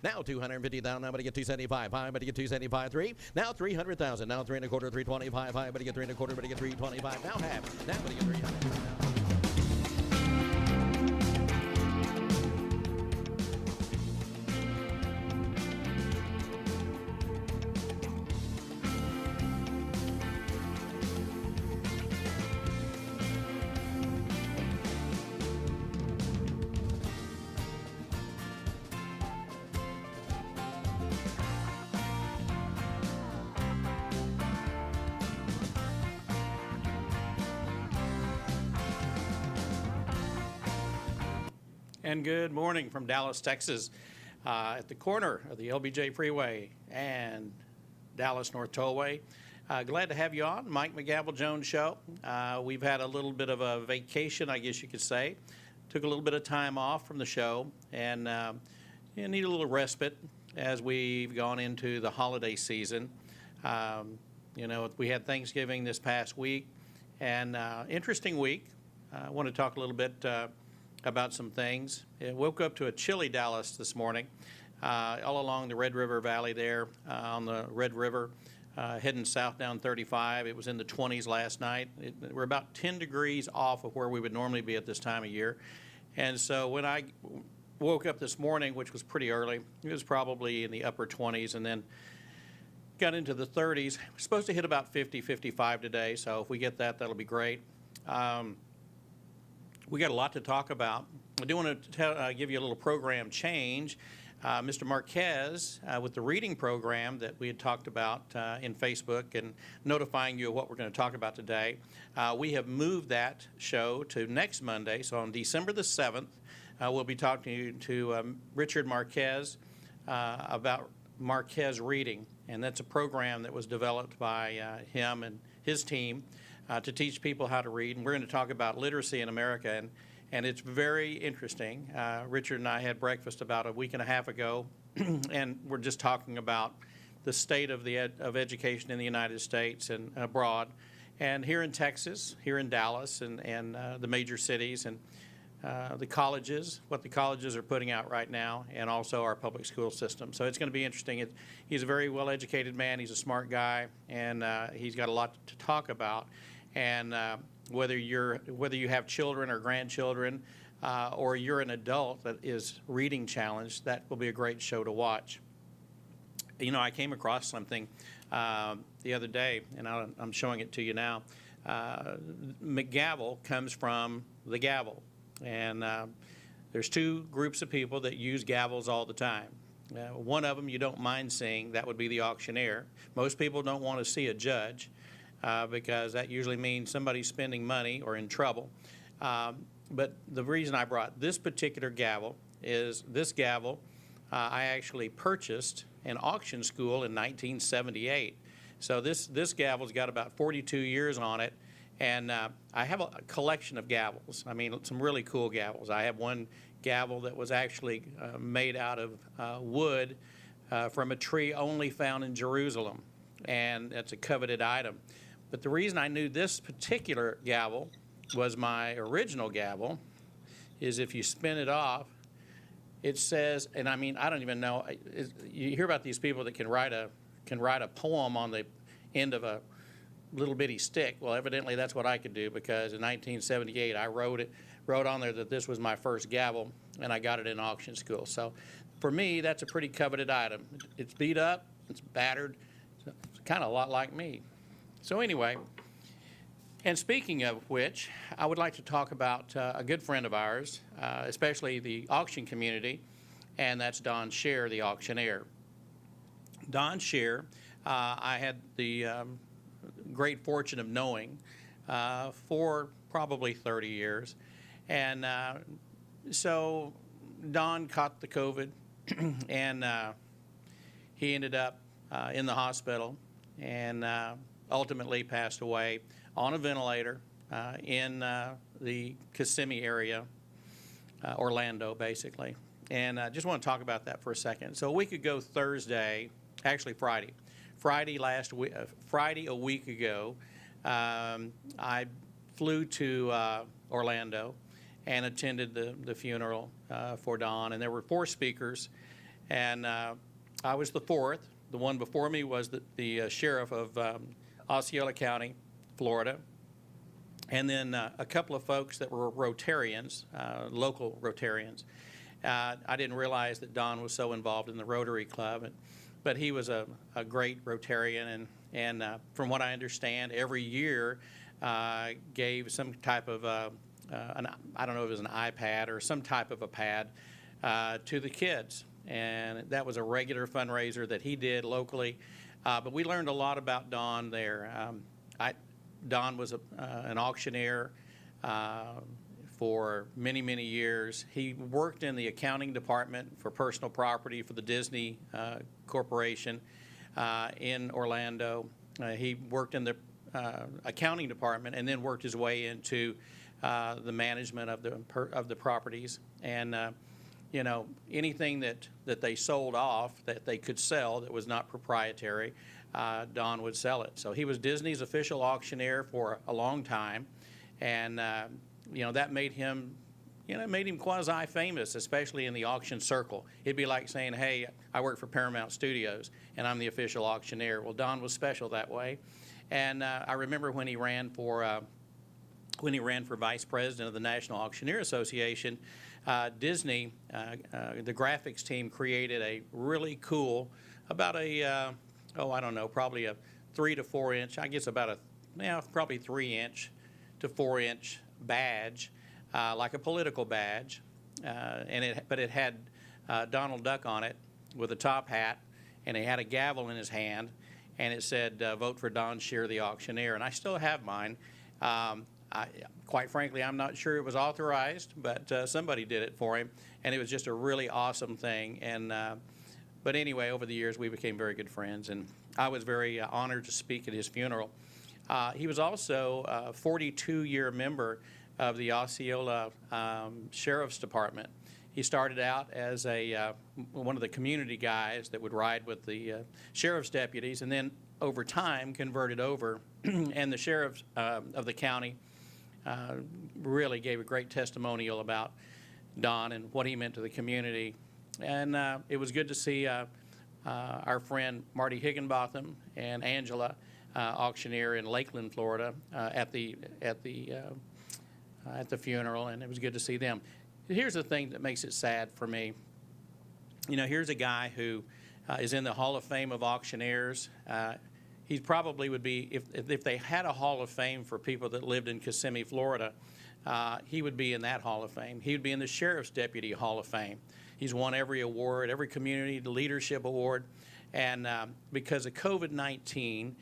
Now 250,000. Now, but to get 275. High, but to get 275. 3. Now 300,000. Now 3 1/4, 325. High, but to get 3 1/4, but to get 325. Now half. Now, but to get 300. And good morning from Dallas, Texas, at the corner of the LBJ Freeway and Dallas North Tollway. Glad to have you on, Mike McGavel Jones Show. We've had a little bit of a vacation, I guess you could say. Took a little bit of time off from the show and need a little respite as we've gone into the holiday season. We had Thanksgiving this past week, and interesting week. I want to talk a little bit about some things. I woke up to a chilly Dallas this morning, all along the Red River Valley there on the Red River, heading south down 35. It was in the 20s last night. We're about 10 degrees off of where we would normally be at this time of year. And so when I woke up this morning, which was pretty early, it was probably in the upper 20s, and then got into the 30s. We're supposed to hit about 50, 55 today, so if we get that, that'll be great. We got a lot to talk about. I do want to give you a little program change. Mr. Marquez, with the reading program that we had talked about in Facebook and notifying you of what we're going to talk about today, we have moved that show to next Monday. So on December the 7th, we'll be talking to Richard Marquez about Marquez Reading. And that's a program that was developed by him and his team to teach people how to read. And we're going to talk about literacy in America. And it's very interesting. Richard and I had breakfast about a week and a half ago, and we're just talking about the state of education in the United States and abroad. And here in Texas, here in Dallas, and the major cities, and the colleges, what the colleges are putting out right now, and also our public school system. So it's going to be interesting. He's a very well-educated man. He's a smart guy, and he's got a lot to talk about. And whether you have children or grandchildren, or you're an adult that is reading challenged, that will be a great show to watch. You know, I came across something the other day, and I'm showing it to you now. McGavel comes from the gavel, and there's two groups of people that use gavels all the time. One of them you don't mind seeing, that would be the auctioneer. Most people don't want to see a judge. Because that usually means somebody's spending money or in trouble. But the reason I brought this particular gavel is this gavel I actually purchased in auction school in 1978. So this gavel's got about 42 years on it, and I have a collection of gavels. I mean, some really cool gavels. I have one gavel that was actually made out of wood from a tree only found in Jerusalem, and that's a coveted item. But the reason I knew this particular gavel was my original gavel is if you spin it off, it says, and I mean, I don't even know, you hear about these people that can write a poem on the end of a little bitty stick. Well, evidently that's what I could do, because in 1978 I wrote on there that this was my first gavel, and I got it in auction school. So for me, that's a pretty coveted item. It's beat up, it's battered, it's kind of a lot like me. So anyway, and speaking of which, I would like to talk about a good friend of ours, especially the auction community, and that's Don Scheer, the auctioneer. Don Scheer, I had the great fortune of knowing for probably 30 years. And so Don caught the COVID, and he ended up in the hospital, and ultimately passed away on a ventilator in the Kissimmee area, Orlando, basically. And I just want to talk about that for a second. So a week ago Thursday, actually Friday a week ago, I flew to Orlando and attended the funeral for Don. And there were 4 speakers, And I was the fourth. The one before me was the sheriff of Osceola County, Florida. And then a couple of folks that were Rotarians, local Rotarians. I didn't realize that Don was so involved in the Rotary Club, but he was a great Rotarian, and from what I understand, every year gave some type of, I don't know if it was an iPad or some type of a pad to the kids. And that was a regular fundraiser that he did locally. But we learned a lot about Don there. Don was an auctioneer for many, many years. He worked in the accounting department for personal property for the Disney Corporation in Orlando. He worked in the accounting department and then worked his way into the management of the properties. And you know, anything that they sold off that they could sell that was not proprietary, Don would sell it. So he was Disney's official auctioneer for a long time, and you know, that made him, made him quasi-famous, especially in the auction circle. It'd be like saying, hey, I work for Paramount Studios and I'm the official auctioneer. Well, Don was special that way. And I remember when he ran for vice president of the National Auctioneer Association, Disney, the graphics team created a really cool, about a, I don't know, probably a 3 to 4 inch, I guess about probably 3 inch to 4 inch badge, like a political badge, but it had Donald Duck on it with a top hat, and he had a gavel in his hand, and it said, vote for Don Scheer, the auctioneer. And I still have mine. Quite frankly, I'm not sure it was authorized, but somebody did it for him, and it was just a really awesome thing. And but anyway, over the years, we became very good friends, and I was very honored to speak at his funeral. He was also a 42-year member of the Osceola Sheriff's Department. He started out as one of the community guys that would ride with the sheriff's deputies, and then over time converted over, and the sheriff of the county really gave a great testimonial about Don and what he meant to the community. And it was good to see our friend Marty Higginbotham and Angela, auctioneer in Lakeland, Florida, at the funeral, and it was good to see them. Here's the thing that makes it sad for me. Here's a guy who is in the Hall of Fame of auctioneers. He probably would be, if they had a Hall of Fame for people that lived in Kissimmee, Florida, he would be in that Hall of Fame. He would be in the Sheriff's Deputy Hall of Fame. He's won every award, every community leadership award, and because of COVID-19,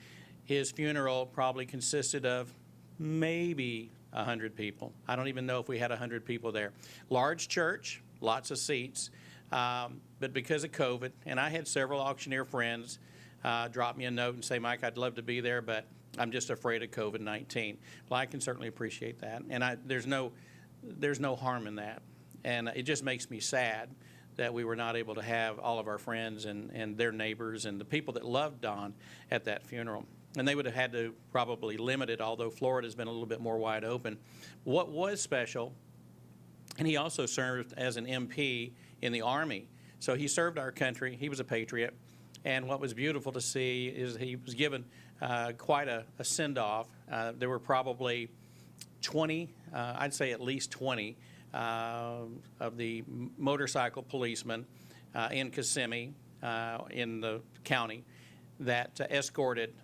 his funeral probably consisted of maybe 100 people. I don't even know if we had 100 people there. Large church, lots of seats, but because of COVID, and I had several auctioneer friends drop me a note and say, Mike, I'd love to be there, but I'm just afraid of COVID-19. Well, I can certainly appreciate that, and there's no harm in that, and it just makes me sad that we were not able to have all of our friends and their neighbors and the people that loved Don at that funeral. And they would have had to probably limit it, although Florida's been a little bit more wide open. What was special, and he also served as an MP in the Army. So he served our country. He was a patriot. And what was beautiful to see is he was given quite a send-off. There were probably 20, I'd say at least 20, of the motorcycle policemen in Kissimmee, in the county, that escorted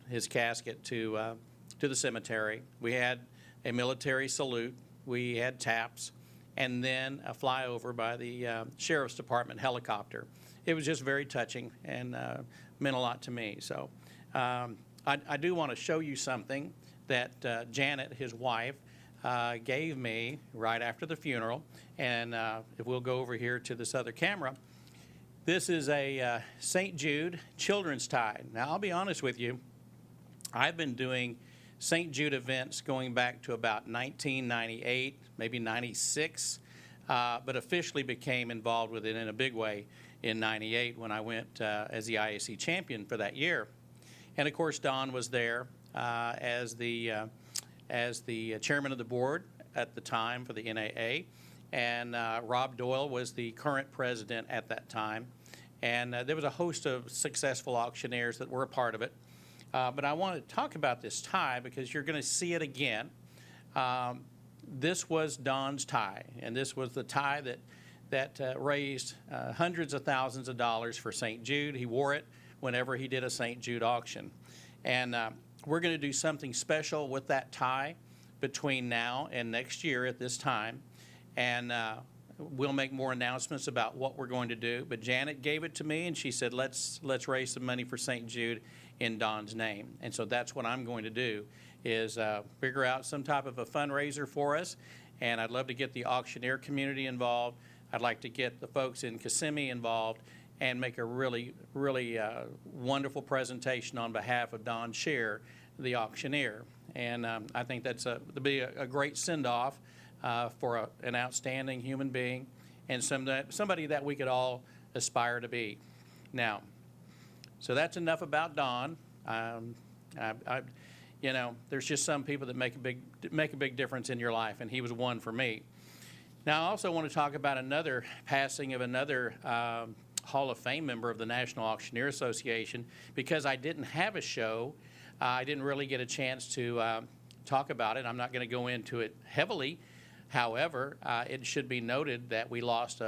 his casket to the cemetery. We had a military salute, we had taps, and then a flyover by the Sheriff's Department helicopter. It was just very touching and meant a lot to me. So I do want to show you something that Janet, his wife, gave me right after the funeral. And if we'll go over here to this other camera, this is a St. Jude children's tide. Now, I'll be honest with you, I've been doing St. Jude events going back to about 1998, maybe 96, but officially became involved with it in a big way in 98 when I went as the IAC champion for that year. And of course, Don was there as the chairman of the board at the time for the NAA. and Rob Doyle was the current president at that time. And there was a host of successful auctioneers that were a part of it. But I want to talk about this tie because you're going to see it again. This was Don's tie, and this was the tie that raised hundreds of thousands of dollars for St. Jude. He wore it whenever he did a St. Jude auction. And we're going to do something special with that tie between now and next year at this time. And we'll make more announcements about what we're going to do. But Janet gave it to me, and she said, let's raise some money for St. Jude in Don's name. And so that's what I'm going to do, is figure out some type of a fundraiser for us. And I'd love to get the auctioneer community involved. I'd like to get the folks in Kissimmee involved and make a really, really wonderful presentation on behalf of Don Scher, the auctioneer. And I think that's to be a great send-off for an outstanding human being and somebody that we could all aspire to be. Now, so that's enough about Don. You know, there's just some people that make a big difference in your life, and he was one for me. Now, I also want to talk about another passing of another Hall of Fame member of the National Auctioneer Association. Because I didn't have a show, I didn't really get a chance to talk about it. I'm not going to go into it heavily. However, it should be noted that we lost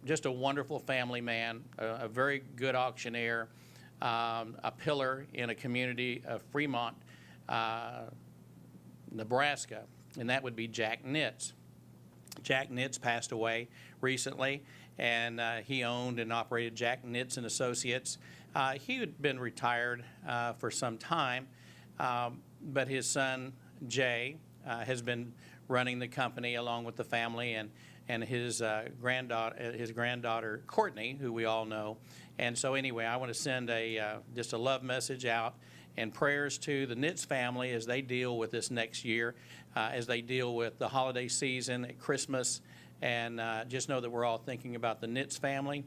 just a wonderful family man, a very good auctioneer, a pillar in a community of Fremont, Nebraska, and that would be Jack Nitz. Jack Nitz passed away recently, and he owned and operated Jack Nitz and Associates. He had been retired for some time, but his son Jay has been running the company along with the family, and his granddaughter Courtney, who we all know. And so anyway, I want to send just a love message out and prayers to the Nitz family as they deal with this next year, as they deal with the holiday season at Christmas. And just know that we're all thinking about the Nitz family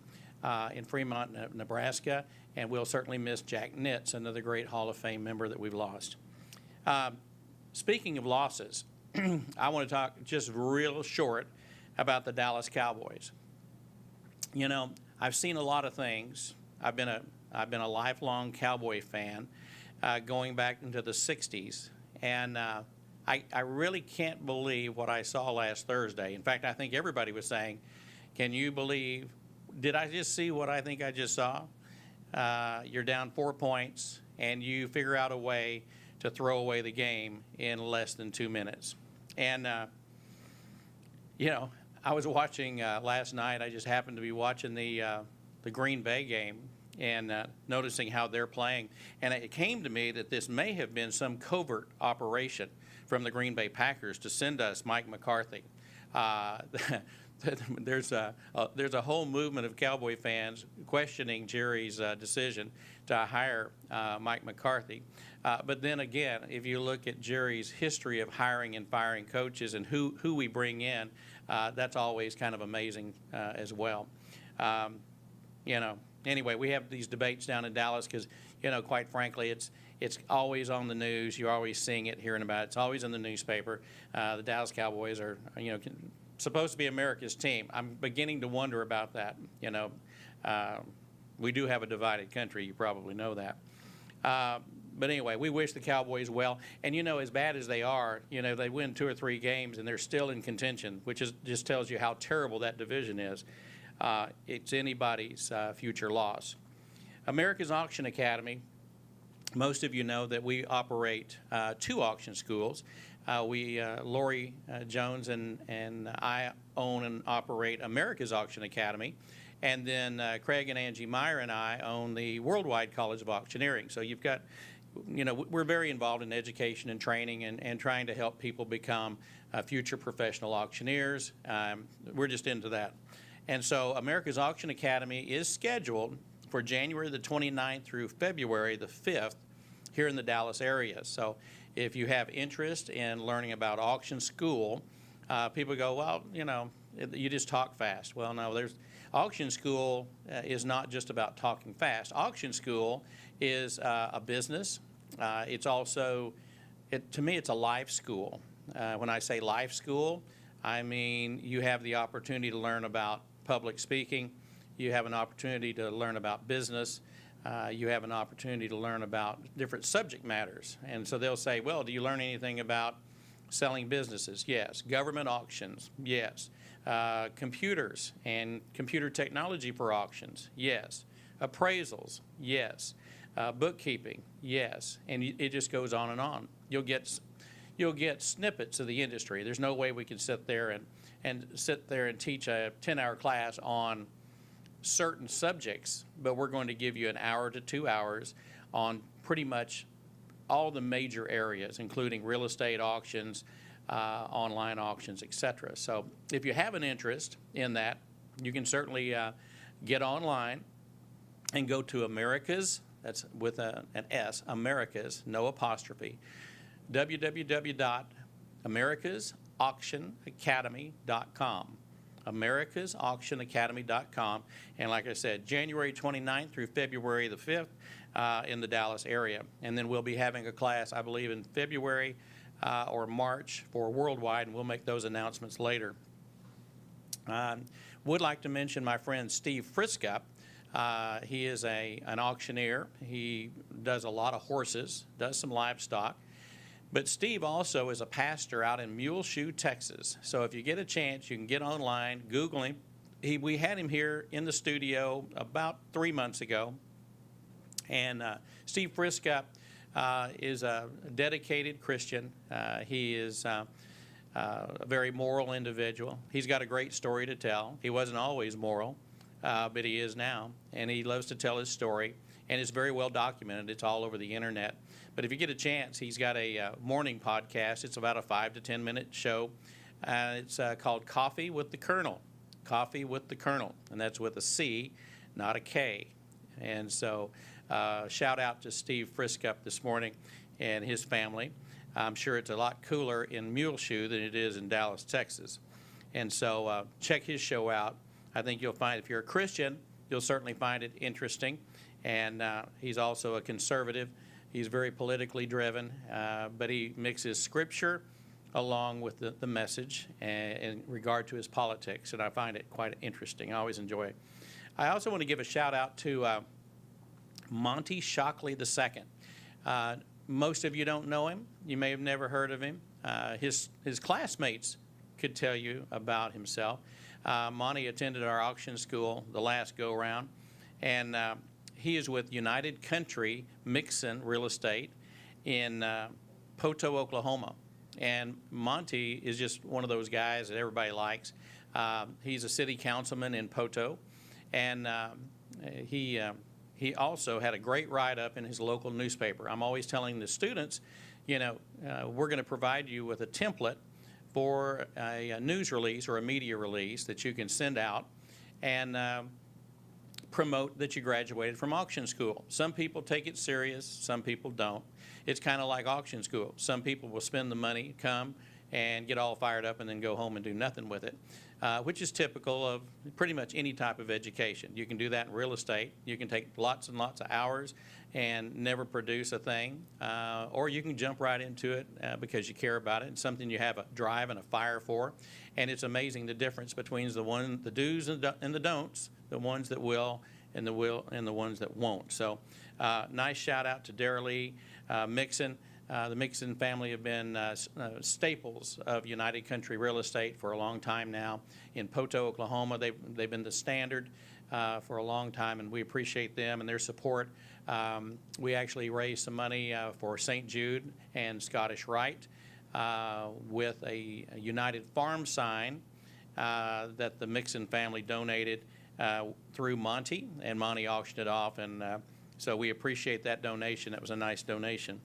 in Fremont, Nebraska, and we'll certainly miss Jack Nitz, another great Hall of Fame member that we've lost. Speaking of losses, I want to talk just real short about the Dallas Cowboys. You know, I've seen a lot of things. I've been a lifelong Cowboy fan going back into the 60s, and I really can't believe what I saw last Thursday. In fact, I think everybody was saying, can you believe, did I just see what I think I just saw? You're down 4 points, and you figure out a way to throw away the game in less than 2 minutes. And, you know, I was watching last night. I just happened to be watching the Green Bay game and noticing how they're playing. And it came to me that this may have been some covert operation from the Green Bay Packers to send us Mike McCarthy. There's a whole movement of Cowboy fans questioning Jerry's decision to hire Mike McCarthy. But then again, if you look at Jerry's history of hiring and firing coaches and who we bring in, that's always kind of amazing as well. You know, anyway, we have these debates down in Dallas because, you know, quite frankly, it's always on the news. You're always seeing it, hearing about it. It's always in the newspaper. The Dallas Cowboys are, you know, supposed to be America's team. I'm beginning to wonder about that. You know, we do have a divided country. You probably know that. But anyway, we wish the Cowboys well. And, you know, as bad as they are, you know, they win 2 or 3 games and they're still in contention, which just tells you how terrible that division is. It's anybody's future loss. America's Auction Academy, most of you know that we operate 2 auction schools. Lori Jones and I own and operate America's Auction Academy. And then Craig and Angie Meyer and I own the Worldwide College of Auctioneering. So you've got, you know, we're very involved in education and training and trying to help people become future professional auctioneers. We're just into that. And so America's Auction Academy is scheduled for January the 29th through February the 5th here in the Dallas area. So if you have interest in learning about auction school, people go, well, you know, you just talk fast. Well, no, auction school is not just about talking fast. Auction school is a business. It's also, to me, it's a life school. When I say life school, I mean, you have the opportunity to learn about public speaking. You have an opportunity to learn about business. You have an opportunity to learn about different subject matters. And so they'll say, well, do you learn anything about selling businesses? Yes. Government auctions? Yes. Computers and computer technology for auctions? Yes. Appraisals? Yes. Bookkeeping? Yes. And it just goes on and on. You'll get snippets of the industry. There's no way we can sit there and teach a 10-hour class on certain subjects, but we're going to give you an hour to 2 hours on pretty much all the major areas, including real estate auctions, online auctions, etc. So if you have an interest in that, you can certainly get online and go to America's, that's with an S, America's, no apostrophe, www.americasauctionacademy.com. americasauctionacademy.com. And like I said, January 29th through February the 5th in the Dallas area. And then we'll be having a class, I believe, in February or March for worldwide, and we'll make those announcements later. Would like to mention my friend Steve Friska. He is an auctioneer. He does a lot of horses, does some livestock. But Steve also is a pastor out in Muleshoe, Texas. So if you get a chance, you can get online, Google him. We had him here in the studio about 3 months ago. And Steve Friska is a dedicated Christian. He is a very moral individual. He's got a great story to tell. He wasn't always moral, but he is now. And he loves to tell his story. And it's very well documented. It's all over the internet. But if you get a chance, he's got a morning podcast. It's about a 5 to 10 minute show. It's called Coffee with the Colonel. Coffee with the Colonel. And that's with a C, not a K. And so shout out to Steve Friska this morning and his family. I'm sure it's a lot cooler in Muleshoe than it is in Dallas, Texas. And so check his show out. I think you'll find, if you're a Christian, you'll certainly find it interesting. And he's also a conservative. He's very politically driven, but he mixes scripture along with the message in regard to his politics, and I find it quite interesting. I always enjoy it. I also want to give a shout out to Monty Shockley II. Most of you don't know him. You may have never heard of him. His classmates could tell you about himself. Monty attended our auction school the last go-round, and he is with United Country Mixon Real Estate in Poto, Oklahoma. And Monty is just one of those guys that everybody likes. He's a city councilman in Poto, and he also had a great write-up in his local newspaper. I'm always telling the students, you know, we're going to provide you with a template for a news release or a media release that you can send out and promote that you graduated from auction school. Some people take it serious, some people don't. It's kind of like auction school. Some people will spend the money, come and get all fired up and then go home and do nothing with it, which is typical of pretty much any type of education. You can do that in real estate. You can take lots and lots of hours and never produce a thing, or you can jump right into it because you care about it and something you have a drive and a fire for. And it's amazing the difference between the do's and the don'ts, the ones that will and the ones that won't. So nice shout out to Darrell Mixon. The Mixon family have been staples of United Country Real Estate for a long time now. In Poto, Oklahoma, they've been the standard for a long time, and we appreciate them and their support. We actually raised some money for St. Jude and Scottish Rite with a United Farm sign that the Mixon family donated through Monty, and Monty auctioned it off, and so we appreciate that donation. That was a nice donation.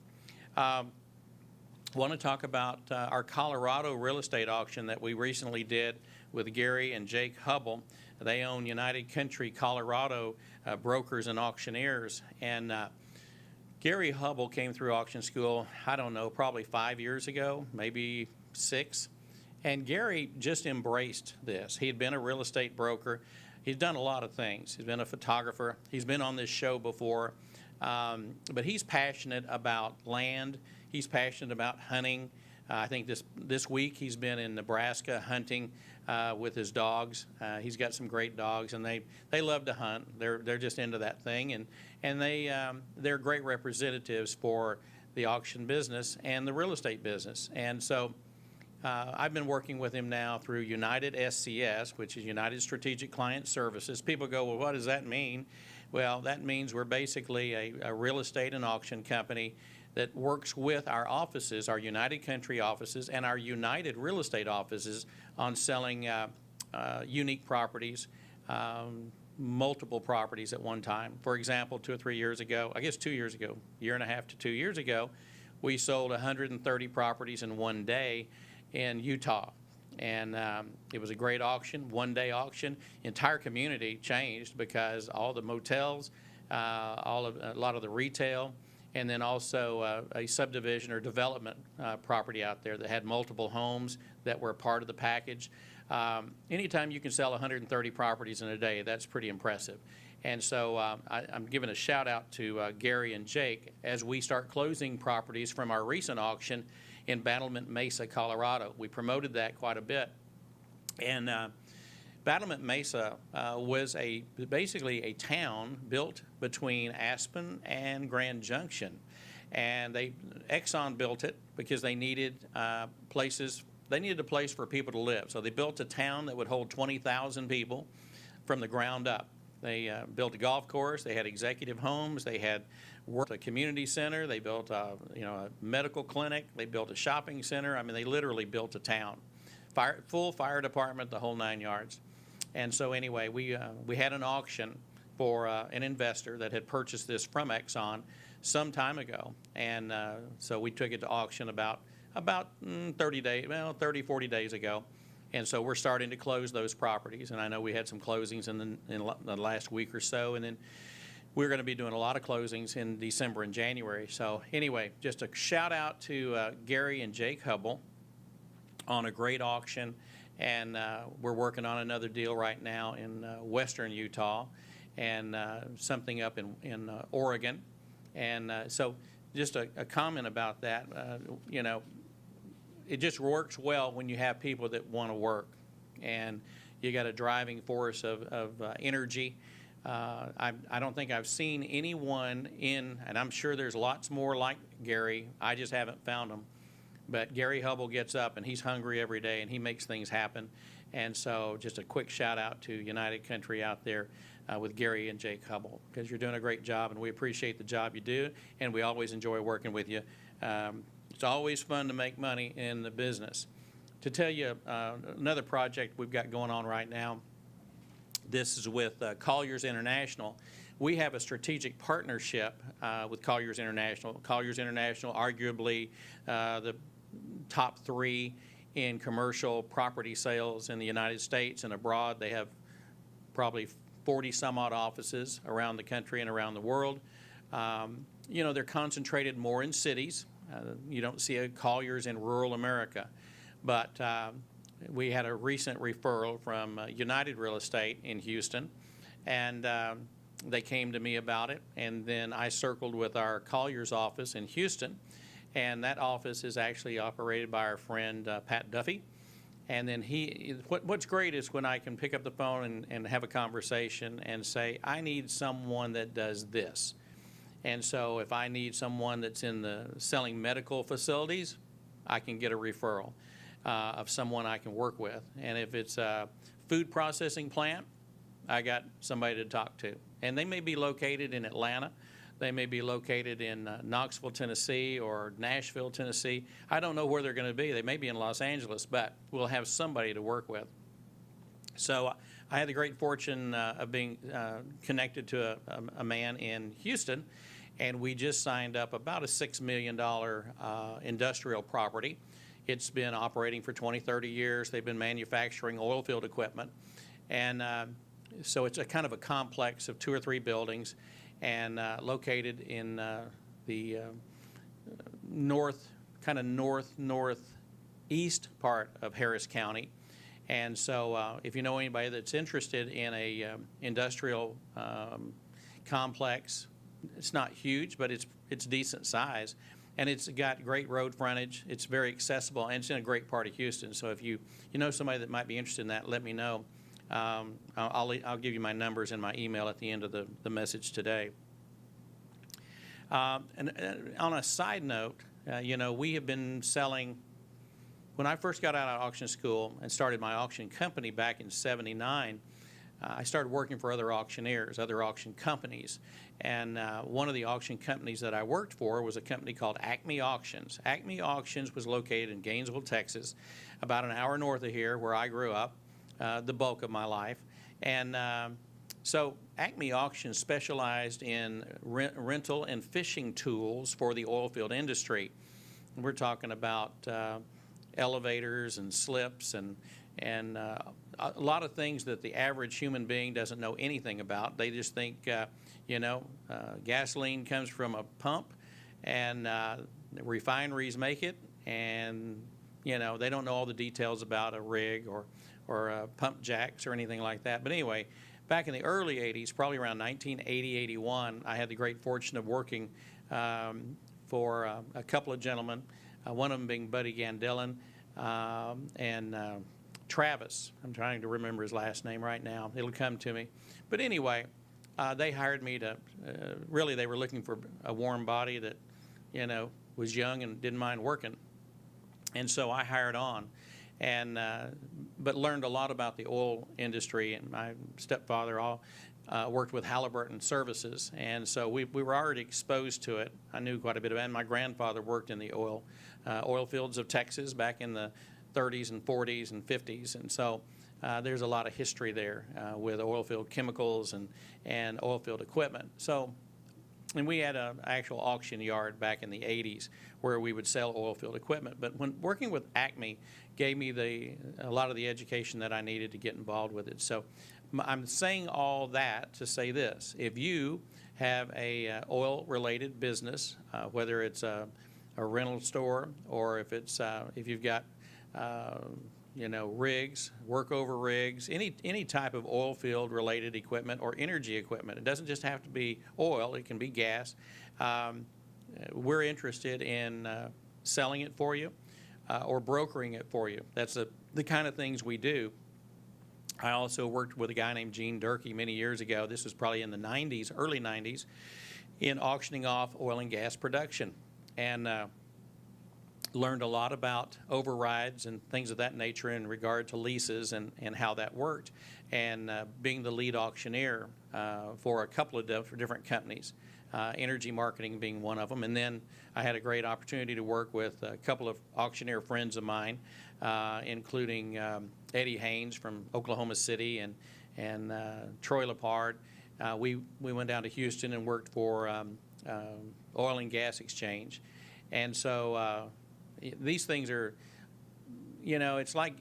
Want to talk about our Colorado real estate auction that we recently did with Gary and Jake Hubble. They own United Country Colorado Brokers and Auctioneers, and Gary Hubble came through auction school, I don't know, probably 5 years ago, maybe 6, and Gary just embraced this. He had been a real estate broker. He's done a lot of things. He's been a photographer. He's been on this show before. But he's passionate about land. He's passionate about hunting. I think this week he's been in Nebraska hunting with his dogs. He's got some great dogs, and they love to hunt. They're just into that thing, and they're great representatives for the auction business and the real estate business. And so I've been working with him now through United SCS, which is United Strategic Client Services. People go, well, what does that mean? Well, that means we're basically a real estate and auction company that works with our offices, our United Country offices and our United Real Estate offices on selling unique properties, multiple properties at one time. For example, 2 or 3 years ago, I guess 2 years ago, year and a half to 2 years ago, we sold 130 properties in one day in Utah. And it was a great auction, one-day auction. Entire community changed because all the motels, a lot of the retail, and then also a subdivision or development property out there that had multiple homes that were a part of the package. Anytime you can sell 130 properties in a day, that's pretty impressive. And so I'm giving a shout out to Gary and Jake as we start closing properties from our recent auction in Battlement Mesa, Colorado. We promoted that quite a bit. And Battlement Mesa was basically a town built between Aspen and Grand Junction. And Exxon built it because they needed places. They needed a place for people to live. So they built a town that would hold 20,000 people from the ground up. They built a golf course. They had executive homes. They had worked a community center. They built a medical clinic. They built a shopping center. I mean, they literally built a town. Full fire department, the whole 9 yards. And so anyway, we had an auction for an investor that had purchased this from Exxon some time ago. And so we took it to auction about 30 days, well, 30, 40 days ago. And so we're starting to close those properties. And I know we had some closings in the last week or so. And then we're going to be doing a lot of closings in December and January. So anyway, just a shout out to Gary and Jake Hubble on a great auction. And we're working on another deal right now in western Utah and something up in Oregon. And so just a comment about that, it just works well when you have people that want to work. And you got a driving force of energy. I don't think I've seen anyone and I'm sure there's lots more like Gary, I just haven't found them. But Gary Hubble gets up and he's hungry every day and he makes things happen. And so just a quick shout out to United Country out there with Gary and Jake Hubble, because you're doing a great job and we appreciate the job you do and we always enjoy working with you. It's always fun to make money in the business. To tell you another project we've got going on right now, this is with Colliers International. We have a strategic partnership with Colliers International. Colliers International, arguably the top 3 in commercial property sales in the United States and abroad. They have probably 40 some odd offices around the country and around the world. They're concentrated more in cities. You don't see a Colliers in rural America. But we had a recent referral from United Real Estate in Houston, and they came to me about it. And then I circled with our Colliers office in Houston, and that office is actually operated by our friend Pat Duffy. And then what's great is when I can pick up the phone and have a conversation and say, I need someone that does this. And so if I need someone that's in the selling medical facilities, I can get a referral of someone I can work with. And if it's a food processing plant, I got somebody to talk to. And they may be located in Atlanta. They may be located in Knoxville, Tennessee, or Nashville, Tennessee. I don't know where they're going to be. They may be in Los Angeles, but we'll have somebody to work with. So I had the great fortune of being connected to a man in Houston, and we just signed up about a $6 million industrial property. It's been operating for 20, 30 years. They've been manufacturing oil field equipment. And so it's a kind of a complex of 2 or 3 buildings and located in the northeast part of Harris County. And so if you know anybody that's interested in a industrial complex, it's not huge, but it's decent size. and it's got great road frontage. It's very accessible, and it's in a great part of Houston. So if you know somebody that might be interested in that, let me know. I'll give you my numbers and my email at the end of the message today. And on a side note, we have been selling. When I first got out of auction school and started my auction company back in '79, I started working for other auctioneers, other auction companies. And one of the auction companies that I worked for was a company called Acme Auctions. Acme Auctions was located in Gainesville, Texas, about an hour north of here, where I grew up, the bulk of my life. And so Acme Auctions specialized in rental and fishing tools for the oil field industry. And we're talking about elevators and slips and a lot of things that the average human being doesn't know anything about. They just think, gasoline comes from a pump, and refineries make it, and they don't know all the details about a rig or pump jacks or anything like that. But anyway, back in the early '80s, probably around 1980, '81, I had the great fortune of working for a couple of gentlemen, one of them being Buddy Gandellin and Travis. I'm trying to remember his last name right now. It'll come to me. But anyway, they hired me to, really they were looking for a warm body that, was young and didn't mind working. And so I hired on, and but learned a lot about the oil industry. And my stepfather worked with Halliburton Services, and so we were already exposed to it. I knew quite a bit about it. And my grandfather worked in the oil fields of Texas back in the 30s and 40s and 50s, and so there's a lot of history there with oil field chemicals and oil field equipment. So, and we had an actual auction yard back in the 80s where we would sell oil field equipment. But when working with Acme gave me a lot of the education that I needed to get involved with it. So I'm saying all that to say this: if you have a oil-related business, whether it's a rental store or if you've got rigs, workover rigs, any type of oil field related equipment or energy equipment. It doesn't just have to be oil, it can be gas. We're interested in selling it for you or brokering it for you. That's the kind of things we do. I also worked with a guy named Gene Durkee many years ago. This was probably in the 90s, early 90s, in auctioning off oil and gas production. And learned a lot about overrides and things of that nature in regard to leases and how that worked, and being the lead auctioneer for a couple of different companies, energy marketing being one of them. And then I had a great opportunity to work with a couple of auctioneer friends of mine, including Eddie Haynes from Oklahoma City and Troy Lepard. We went down to Houston and worked for Oil and Gas Exchange. And so these things are, it's like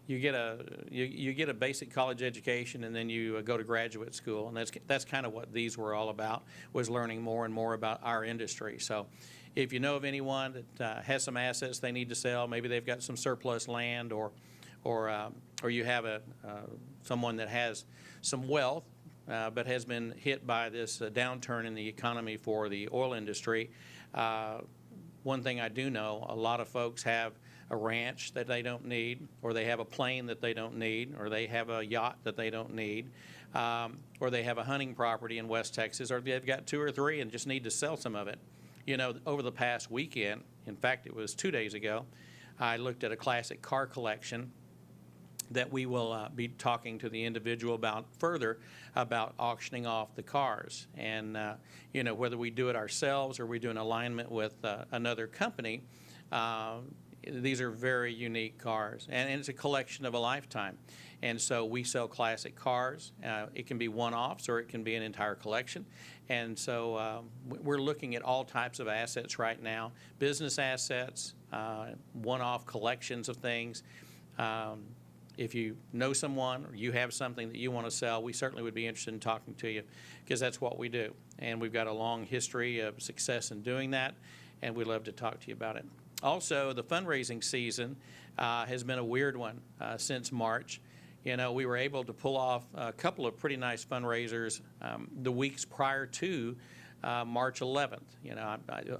you get a basic college education and then you go to graduate school, and that's kind of what these were all about, was learning more and more about our industry. So if you know of anyone that has some assets they need to sell, maybe they've got some surplus land, or you have someone that has some wealth but has been hit by this downturn in the economy for the oil industry. One thing I do know, a lot of folks have a ranch that they don't need, or they have a plane that they don't need, or they have a yacht that they don't need, or they have a hunting property in West Texas, or they've got 2 or 3 and just need to sell some of it. Over the past weekend, in fact, it was 2 days ago, I looked at a classic car collection that we will be talking to the individual about further, about auctioning off the cars. And whether we do it ourselves or we do an alignment with another company, these are very unique cars, and it's a collection of a lifetime. And so we sell classic cars. It can be one-offs or it can be an entire collection. And so we're looking at all types of assets right now: business assets, one-off collections of things. If you know someone or you have something that you want to sell, we certainly would be interested in talking to you, because that's what we do. And we've got a long history of success in doing that, and we'd love to talk to you about it. Also, the fundraising season has been a weird one since March. We were able to pull off a couple of pretty nice fundraisers the weeks prior to March 11th. You know,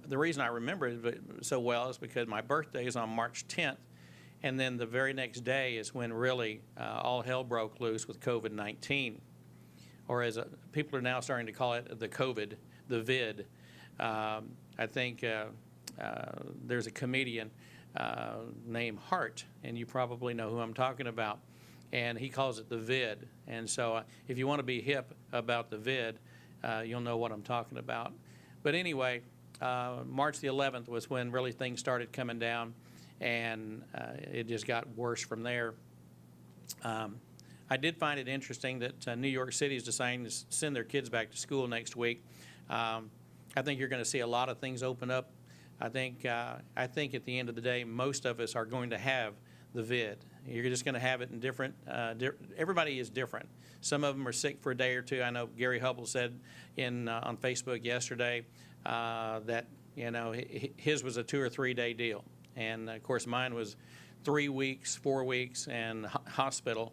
the reason I remember it so well is because my birthday is on March 10th, and then the very next day is when really all hell broke loose with COVID-19, or as people are now starting to call it, the COVID, the vid. I think there's a comedian named Hart, and you probably know who I'm talking about, and he calls it the vid. And so if you want to be hip about the vid, you'll know what I'm talking about. But anyway, March the 11th was when really things started coming down, and it just got worse from there. I did find it interesting that New York City is deciding to send their kids back to school next week. I think you're going to see a lot of things open up. I think at the end of the day, most of us are going to have the vid. You're just going to have it in different. Everybody is different. Some of them are sick for a day or two. I know Gary Hubble said on Facebook yesterday that his was a 2 or 3 day deal, and of course mine was 3 weeks, 4 weeks, and hospital.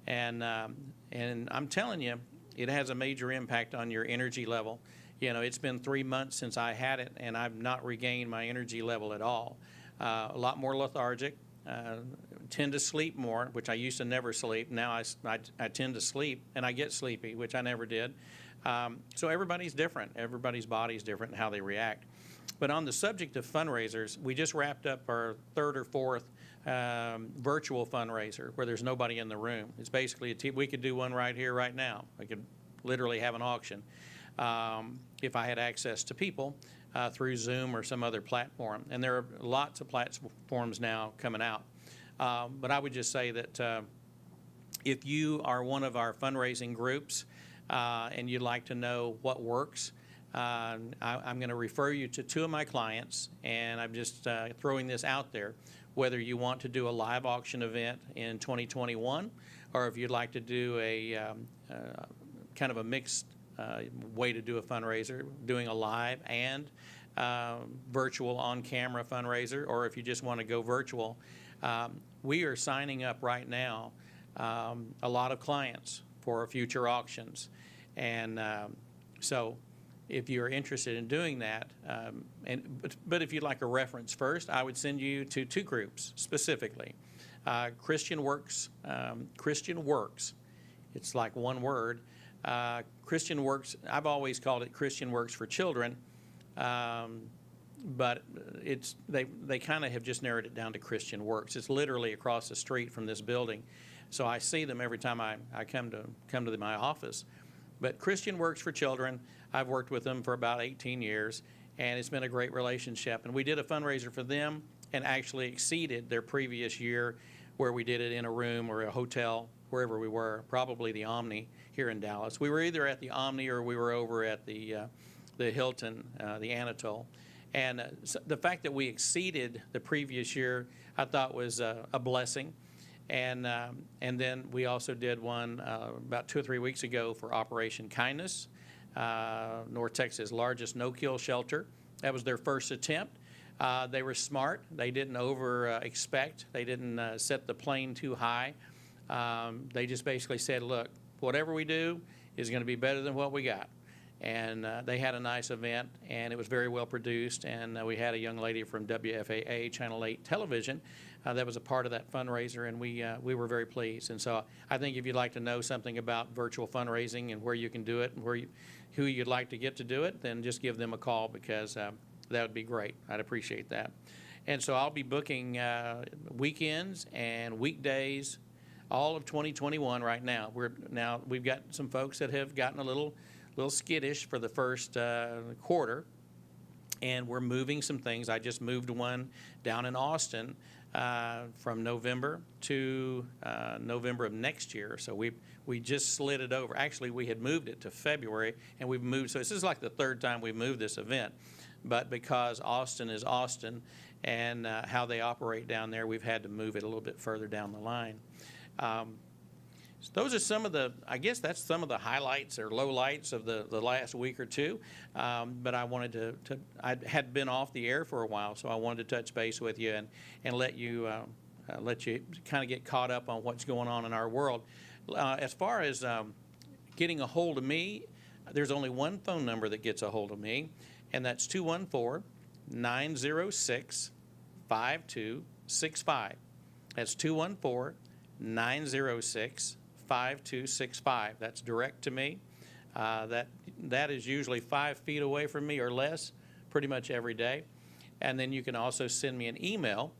And I'm telling you, it has a major impact on your energy level. You know, it's been 3 months since I had it, and I've not regained my energy level at all. A lot more lethargic. Tend to sleep more, which I used to never sleep. Now I tend to sleep, and I get sleepy, which I never did. So everybody's different. Everybody's body's different in how they react. But on the subject of fundraisers, we just wrapped up our 3rd or 4th virtual fundraiser where there's nobody in the room. It's basically we could do one right here, right now. We could literally have an auction if I had access to people through Zoom or some other platform. And there are lots of platforms now coming out. But I would just say that if you are one of our fundraising groups and you'd like to know what works, I'm going to refer you to 2 of my clients, and I'm just throwing this out there. Whether you want to do a live auction event in 2021, or if you'd like to do a kind of a mixed way to do a fundraiser, doing a live and virtual on-camera fundraiser, or if you just want to go virtual, we are signing up right now a lot of clients for future auctions. And so if you're interested in doing that, but if you'd like a reference first, I would send you to 2 groups specifically. Christian Works, it's like one word. Christian Works, I've always called it Christian Works for Children, but they kind of have just narrowed it down to Christian Works. It's literally across the street from this building, so I see them every time I come to my office. But Christian Works for Children, I've worked with them for about 18 years, and it's been a great relationship. And we did a fundraiser for them and actually exceeded their previous year, where we did it in a room or a hotel, wherever we were, probably the Omni here in Dallas. We were either at the Omni or we were over at the Hilton, the Anatole. And so the fact that we exceeded the previous year, I thought was a blessing. And then we also did one about 2 or 3 weeks ago for Operation Kindness, North Texas' largest no-kill shelter. That was their first attempt. They were smart. They didn't over-expect. They didn't set the plane too high. They just basically said, look, whatever we do is going to be better than what we got. And they had a nice event, and it was very well produced. And we had a young lady from WFAA Channel 8 Television that was a part of that fundraiser, and we were very pleased. And so I think if you'd like to know something about virtual fundraising and where you can do it and who you'd like to get to do it, then just give them a call, because that would be great. I'd appreciate that. And so I'll be booking weekends and weekdays all of 2021 right now. We've got some folks that have gotten a little skittish for the first quarter, and we're moving some things. I just moved one down in Austin from November to November of next year. So we just slid it over. Actually, we had moved it to February, and we've moved. So this is like the 3rd time we've moved this event. But because Austin is Austin and how they operate down there, we've had to move it a little bit further down the line. So those are some of I guess that's some of the highlights or lowlights of the last week or two. But I wanted I had been off the air for a while, so I wanted to touch base with you and let you kind of get caught up on what's going on in our world. As far as getting a hold of me, there's only one phone number that gets a hold of me, and that's 214-906-5265. That's 214-906-5265. That's direct to me. That is usually 5 feet away from me or less pretty much every day. And then you can also send me an email,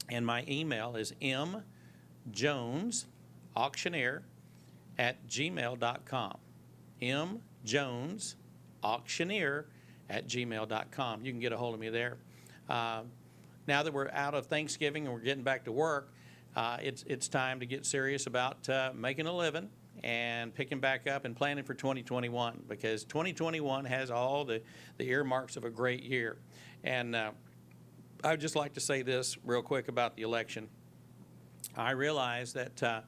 and my email is mjonesauctioneer@gmail.com. mjonesauctioneer@gmail.com. You can get a hold of me there. Now that we're out of Thanksgiving and we're getting back to work, it's time to get serious about making a living and picking back up and planning for 2021, because 2021 has all the earmarks of a great year. And I'd just like to say this real quick about the election. I realize that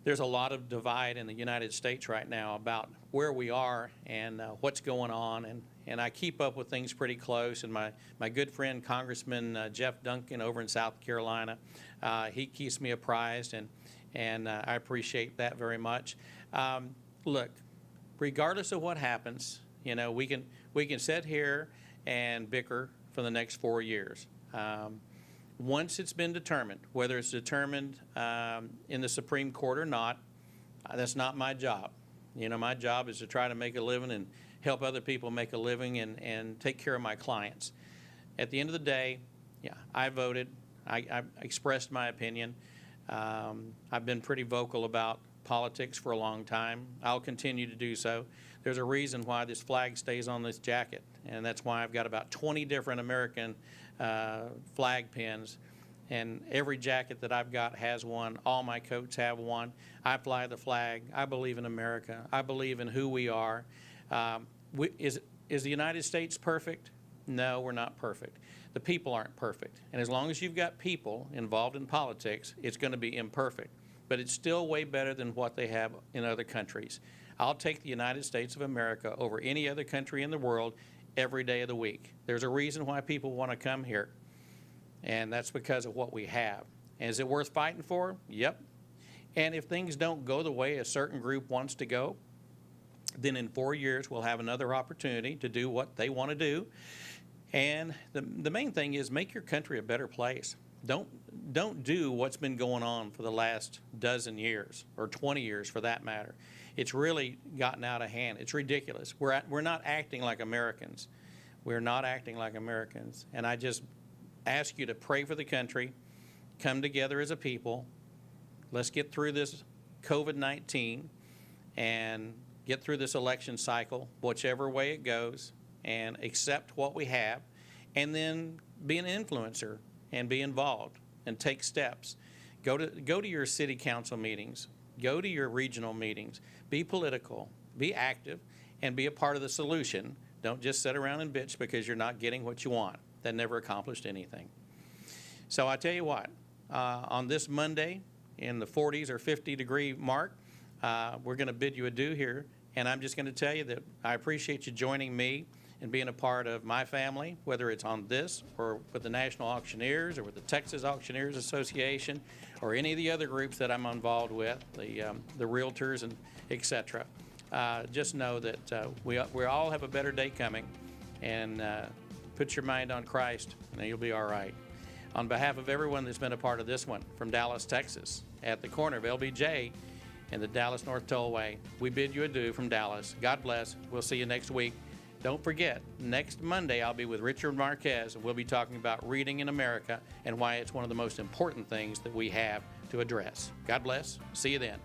there's a lot of divide in the United States right now about where we are and what's going on, and I keep up with things pretty close. And my good friend Congressman Jeff Duncan over in South Carolina, he keeps me apprised, and I appreciate that very much. Look, regardless of what happens, you know, we can sit here and bicker for the next 4 years. Once it's been determined, whether it's determined in the Supreme Court or not, that's not my job. You know, my job is to try to make a living and help other people make a living and take care of my clients. At the end of the day, yeah, I voted. I expressed my opinion. I've been pretty vocal about politics for a long time. I'll continue to do so. There's a reason why this flag stays on this jacket, and that's why I've got about 20 different American flag pins, and every jacket that I've got has one. All my coats have one. I fly the flag. I believe in America. I believe in who we are. Is the United States perfect? No, we're not perfect. The people aren't perfect, and as long as you've got people involved in politics, it's going to be imperfect, but it's still way better than what they have in other countries. I'll take the United States of America over any other country in the world every day of the week. There's a reason why people want to come here, and that's because of what we have. And is it worth fighting for? Yep. And if things don't go the way a certain group wants to go, then in 4 years we'll have another opportunity to do what they want to do. And the main thing is make your country a better place. Don't do what's been going on for the last dozen years, or 20 years for that matter. It's really gotten out of hand. It's ridiculous. We're not acting like Americans. We're not acting like Americans. And I just ask you to pray for the country, come together as a people. Let's get through this COVID-19 and get through this election cycle, whichever way it goes, and accept what we have, and then be an influencer and be involved and take steps. Go to your city council meetings. Go to your regional meetings. Be political. Be active, and be a part of the solution. Don't just sit around and bitch because you're not getting what you want. That never accomplished anything. So I tell you what, on this Monday in the 40s or 50-degree mark, we're going to bid you adieu here, and I'm just going to tell you that I appreciate you joining me and being a part of my family, whether it's on this or with the National Auctioneers or with the Texas Auctioneers Association or any of the other groups that I'm involved with, the realtors and etc. Just know that we all have a better day coming, and put your mind on Christ and you'll be all right. On behalf of everyone that's been a part of this one from Dallas, Texas, at the corner of LBJ and the Dallas North Tollway, we bid you adieu from Dallas. God bless. We'll see you next week. Don't forget, next Monday I'll be with Richard Marquez, and we'll be talking about reading in America and why it's one of the most important things that we have to address. God bless. See you then.